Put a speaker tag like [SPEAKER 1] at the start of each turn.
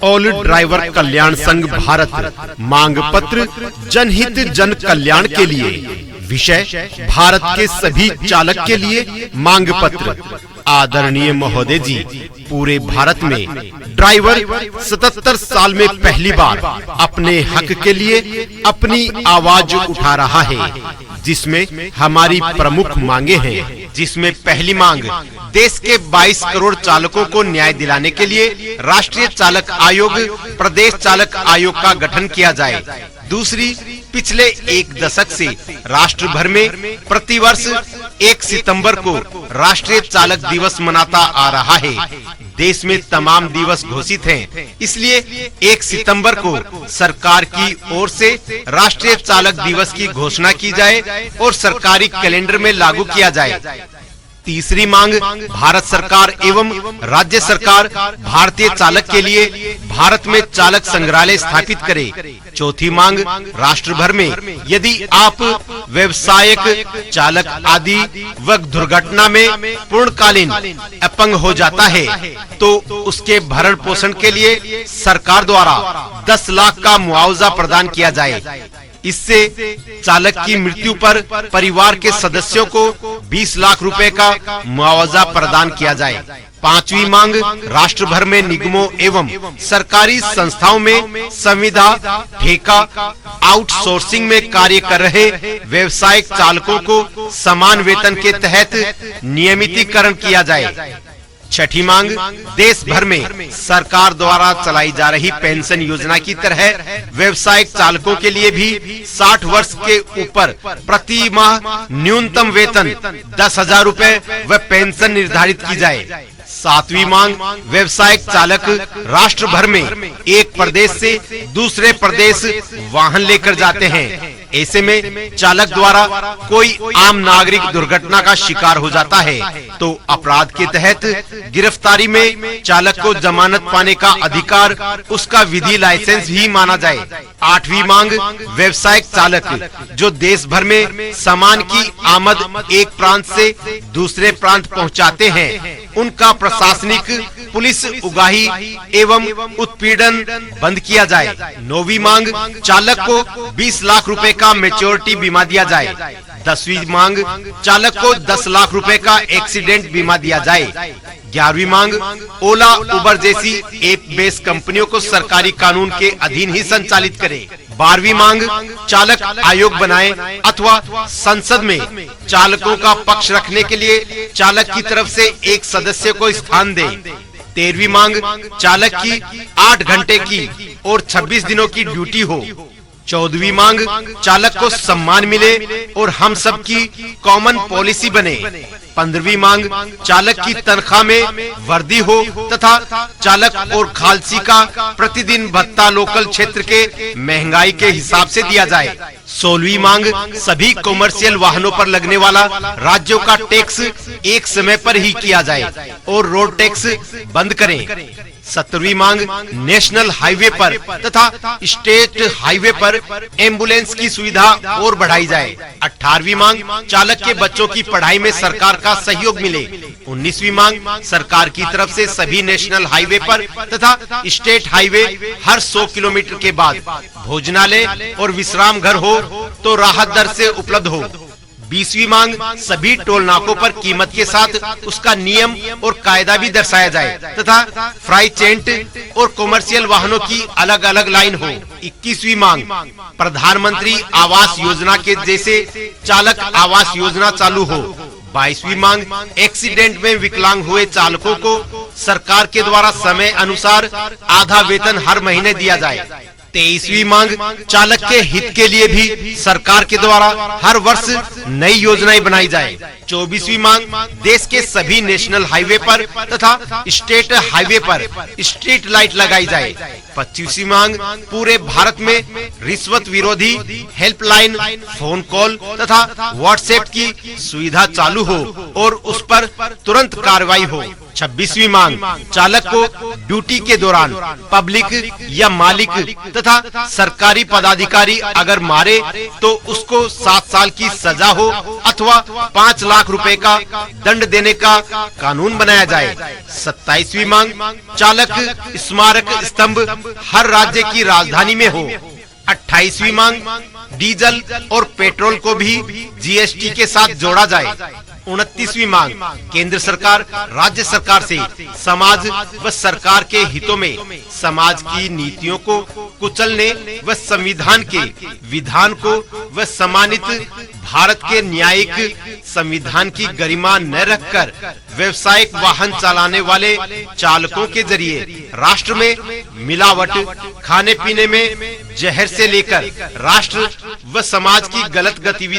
[SPEAKER 1] All driver कल्याण संघ भारत मांग पत्र जनहित जन कल्याण के लिए। विषय भारत के सभी चालक के लिए मांग पत्र। आदरणीय महोदय जी, पूरे भारत में ड्राइवर 77 साल में पहली बार अपने हक के लिए अपनी आवाज उठा रहा है, जिसमें हमारी प्रमुख मांगे हैं। जिसमें पहली मांग, देश के 22 करोड़ चालकों को न्याय दिलाने के लिए राष्ट्रीय चालक आयोग, प्रदेश चालक आयोग का गठन किया जाए। दूसरी, पिछले एक दशक से राष्ट्र भर में प्रतिवर्ष 1 सितंबर को राष्ट्रीय चालक दिवस मनाता आ रहा है। देश में तमाम दिवस घोषित हैं, इसलिए 1 सितंबर को सरकार की ओर से राष्ट्रीय चालक दिवस की घोषणा की जाए और सरकारी कैलेंडर में लागू किया जाए। तीसरी मांग, भारत सरकार एवं राज्य सरकार भारतीय चालक के लिए भारत में चालक संग्रहालय स्थापित करे। चौथी मांग, राष्ट्र भर में यदि आप व्यवसायिक चालक आदि व दुर्घटना में पूर्णकालीन अपंग हो जाता है तो उसके भरण पोषण के लिए सरकार द्वारा 10 लाख का मुआवजा प्रदान किया जाए। इससे चालक की मृत्यु पर परिवार के सदस्यों को 20 लाख रुपए का मुआवजा प्रदान किया जाए। पांचवी मांग, राष्ट्र भर में निगमों एवं सरकारी संस्थाओं में संविदा, ठेका, आउटसोर्सिंग में कार्य कर रहे व्यवसायिक चालकों को समान वेतन के तहत नियमितीकरण किया जाए। छठी मांग, देश भर में सरकार द्वारा चलाई जा रही पेंशन योजना की तरह व्यवसायिक चालकों के लिए भी 60 वर्ष के ऊपर प्रति माह न्यूनतम वेतन 10,000 रुपए व पेंशन निर्धारित की जाए। सातवीं मांग, व्यवसायिक चालक राष्ट्र भर में एक प्रदेश से दूसरे प्रदेश वाहन लेकर जाते हैं। ऐसे में चालक द्वारा कोई आम नागरिक दुर्घटना का शिकार हो जाता है तो अपराध के तहत गिरफ्तारी में चालक को जमानत पाने का अधिकार उसका विधि लाइसेंस ही माना जाए। आठवीं मांग, व्यवसायिक चालक जो देश भर में सामान की आमद एक प्रांत से दूसरे प्रांत पहुंचाते हैं, उनका प्रशासनिक, पुलिस उगाही एवं उत्पीड़न बंद किया जाए। नौवीं मांग, चालक को 20 लाख रुपए का मैच्योरिटी बीमा दिया जाए। 10वीं मांग, चालक को 10 लाख रुपए का एक्सीडेंट बीमा दिया जाए। 11वीं मांग, ओला, उबर जैसी ऐप बेस्ड कंपनियों को सरकारी कानून के अधीन ही संचालित करे। 12वीं मांग, चालक आयोग बनाए अथवा संसद में चालकों का पक्ष रखने के लिए चालक की तरफ से एक सदस्य को स्थान दे। 13वीं मांग, चालक की 8 घंटे की और 26 दिनों की ड्यूटी हो। 14वीं मांग, चालक को सम्मान मिले और हम सब की कॉमन पॉलिसी बने। 15वीं मांग, चालक की तनख्वाह में वृद्धि हो तथा चालक और खालसी का प्रतिदिन भत्ता लोकल क्षेत्र के महंगाई के हिसाब से दिया जाए। 16वीं मांग, सभी कॉमर्शियल वाहनों पर लगने वाला राज्यों का टैक्स एक समय पर ही किया जाए और रोड टैक्स बंद करें। 17वीं मांग, नेशनल हाईवे पर तथा स्टेट हाईवे पर एम्बुलेंस की सुविधा और बढ़ाई जाए। 18वीं मांग, चालक के बच्चों की पढ़ाई में सरकार का सहयोग मिले। 19वीं मांग, सरकार की तरफ से सभी नेशनल हाईवे पर तथा स्टेट हाईवे हर 100 किलोमीटर के बाद भोजनालय और विश्राम घर हो तो राहत दर से उपलब्ध हो। 20वीं मांग, सभी टोल नाकों पर कीमत के साथ उसका नियम और कायदा भी दर्शाया जाए तथा फ्राई चेंट और कॉमर्शियल वाहनों की अलग अलग लाइन हो। 21वीं मांग, प्रधानमंत्री आवास योजना के जैसे चालक आवास योजना चालू हो। 22वीं मांग, एक्सीडेंट में विकलांग हुए चालकों को सरकार के द्वारा समय अनुसार आधा वेतन हर महीने दिया जाए। 23वीं मांग, चालक के हित के लिए भी सरकार के द्वारा हर वर्ष नई योजनाएं बनाई जाए। 24वीं मांग, देश के सभी नेशनल हाईवे पर तथा स्टेट हाईवे पर स्ट्रीट लाइट लगाई जाए। 25वीं मांग, पूरे भारत में रिश्वत विरोधी हेल्पलाइन, फोन कॉल तथा व्हाट्सएप की सुविधा चालू हो और उस पर तुरंत कार्रवाई हो। 26वीं मांग, चालक को ड्यूटी के दौरान पब्लिक या मालिक तथा सरकारी पदाधिकारी अगर मारे तो उसको 7 साल की सजा हो अथवा 5 लाख रुपए का दंड देने का कानून बनाया जाए। 27वीं मांग, चालक स्मारक स्तंभ हर राज्य की राजधानी में हो। 28वीं मांग, डीजल और पेट्रोल को भी जीएसटी के साथ जोड़ा जाए। 29वीं मांग, केंद्र सरकार राज्य सरकार से समाज व सरकार के हितों में समाज की नीतियों को कुचलने व संविधान के विधान को व सम्मानित भारत के न्यायिक संविधान की गरिमा न रखकर व्यवसायिक वाहन चलाने वाले चालकों के जरिए राष्ट्र में मिलावट, खाने पीने में जहर से लेकर राष्ट्र व समाज की गलत गतिविधि